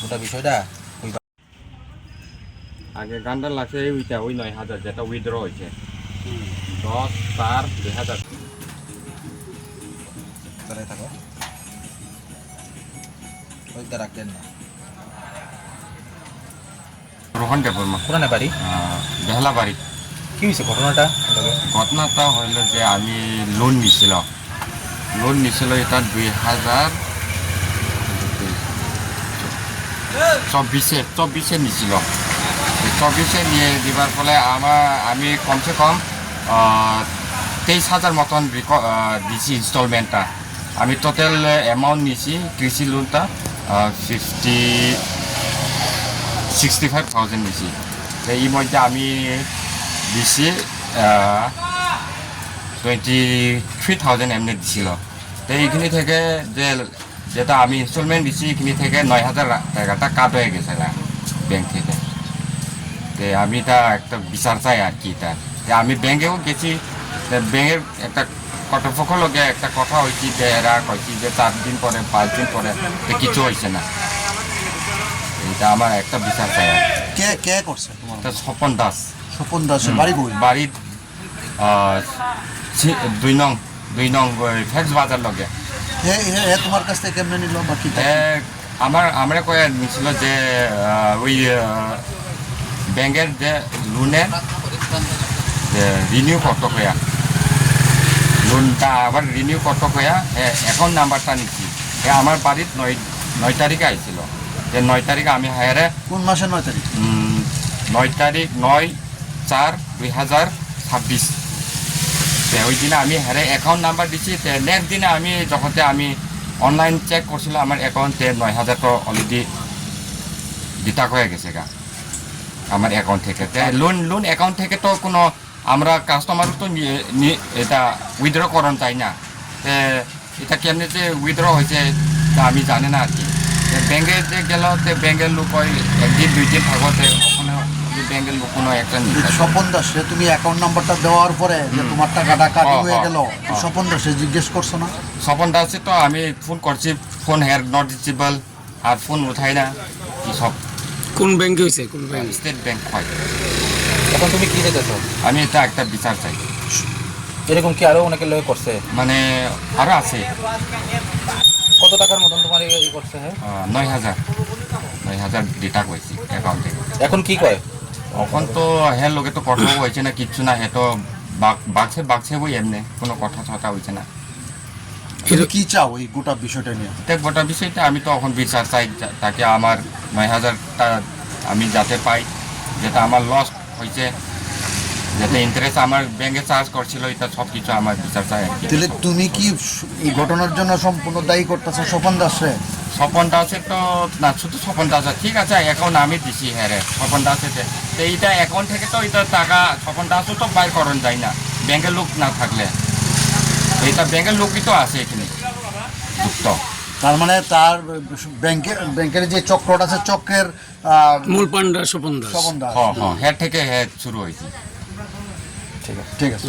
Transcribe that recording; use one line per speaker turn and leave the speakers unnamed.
গোটা বিষয়টা
আগে গান্ডার লাগছে ওইটা ওই 9,000 যেটা উইথড্র হয়েছে 10/4/2000
চালাই থাকো ওইটা রাখলেন না
রোহন দেববর্মা
পুরানা বাড়ি
বেহলা বাড়ি
কি হয়েছে ঘটনাটা
ঘটনাটা হইল যে আমি লোন নিছিল এটা 2024 নিছিল 24 নিয়ে দিবার ফলে আমি কমসে কম 23,000 মতন দিছি ইনস্টলমেন্টটা আমি টোটাল অ্যামাউন্ট নিছি কৃষি লোনটা 65,000 নিছি এই মধ্যে আমি দিছি 23,000 এমনি দিছিল তো এইখানি থেকে যেটা আমি ইনস্টলমেন্ট দিছি এখানি থেকে 9,000 টাকাটা কাট হয়ে গেছে ব্যাংক থেকে তো আমি এটা একটা বিচার চাই আর কি এটা আমি ব্যাংকেও গেছি ব্যাংকের একটা কর্তৃপক্ষ লগে একটা কথা হয়েছি যে এরা কইছি যে 4 দিন পরে 5 দিন পরে কিছু হয়েছে না এটা আমার একটা বিচার চাই
কে কে করছে তোমার
স্বপন দাস
বাড়ি বই
বাড়ির 2 নং ফ্যাক্স বাজার লগে
তোমার কাছ থেকে কেমনে নিল বাকি
আমরা কয়ে নিছিল যে ওই ব্যাংকের যে লোনের রিনিউ করতে কয়া লোনটা আবার রিনিউ করতে কয়া অ্যাকাউন্ট নাম্বারটা নিচ্ছি আমার বাড়ির 9 তারিখে আইছিল যে 9 তারিখে আমি হায়ারে
কোন মাসের 9 তারিখ
9 তারিখ 9/4/2026 ওই দিনে আমি হারে অ্যাকাউন্ট নাম্বার দিচ্ছি নেক্সট দিনে আমি যখন আমি অনলাইন চেক করছিলাম আমার অ্যাকাউন্টে 9,000 তো অলরেডি ডিটাক হয়ে গেছে গা আমার অ্যাকাউন্ট থেকে লোন অ্যাকাউন্ট থেকে তো কোনো আমরা কাস্টমারও তো এটা উইথড্র করেন তাই না এটা কেমনি যে উইথড্র হয়েছে তা আমি জানি না আর কি ব্যাংকে যে গেল ব্যাংকের লোক ওই 1-2 দিন থাকতে ওখানে ব্যাংকের লোক কোনো একটা
স্বপন দাস তুমি অ্যাকাউন্ট নাম্বারটা দেওয়ার পরে যে তোমার টাকাটা কাটি হয়ে গেল স্বপন দাস জিজ্ঞেস করছো না
স্বপন দাসে তো আমি ফোন করছি ফোন হেয়ার নট রিচেবল আর ফোন উঠাই না কি সব
কোন ব্যাংকে হয়েছে কোন ব্যাংক
স্টেট ব্যাংক হয়
এখন তুমি কি চাইছো
আমি এটা একটা বিচার চাই
এরকম কি আরো অনেকে লোক করছে
মানে আরো আছে
কত টাকার মতন তোমার এই করছে হ্যাঁ
9,000 ডেটা করেছি অ্যাকাউন্ট থেকে
এখন কি কয়
এখন তো হ্যাঁ লোকে তো কথা হয়েছে না কিচ্ছু না হে তো বাগছে বই এমনি কোনো কথা ছটা হয়েছে না
তুমি কি চাও এই গোটা বিষয়টা নিয়ে
গোটা বিষয়টা আমি তো এখন বিচার চাই তাকে আমার 9,000টা আমি যাতে পাই যেটা আমার লস হয়েছে যাতে ইন্টারেস্ট আমার ব্যাংকে চার্জ করছিল এটা সব কিছু আমার বিচার চাই
তাহলে তুমি কি এই ঘটনার জন্য সম্পূর্ণ দায়ী করতেছো স্বপন দাসে
স্বপন দাসের তো না শুধু স্বপন দাস ঠিক আছে অ্যাকাউন্ট আমি দিছি হ্যাঁ রে স্বপন দাসের তো এইটা অ্যাকাউন্ট থেকে তো এটা টাকা স্বপন দাসও তো বাইর করেন যায় না ব্যাংকের লোক না থাকলে এইটা ব্যাংকের লোকই তো আছে এখানে যুক্ত
তার মানে তার ব্যাংকের যে চক্রটা আছে চক্রের
মূল পান্ডা স্বপন দাস
স্বপন দাস
হ্যাঁ থেকে শুরু হয়েছে
ঠিক আছে
ঠিক আছে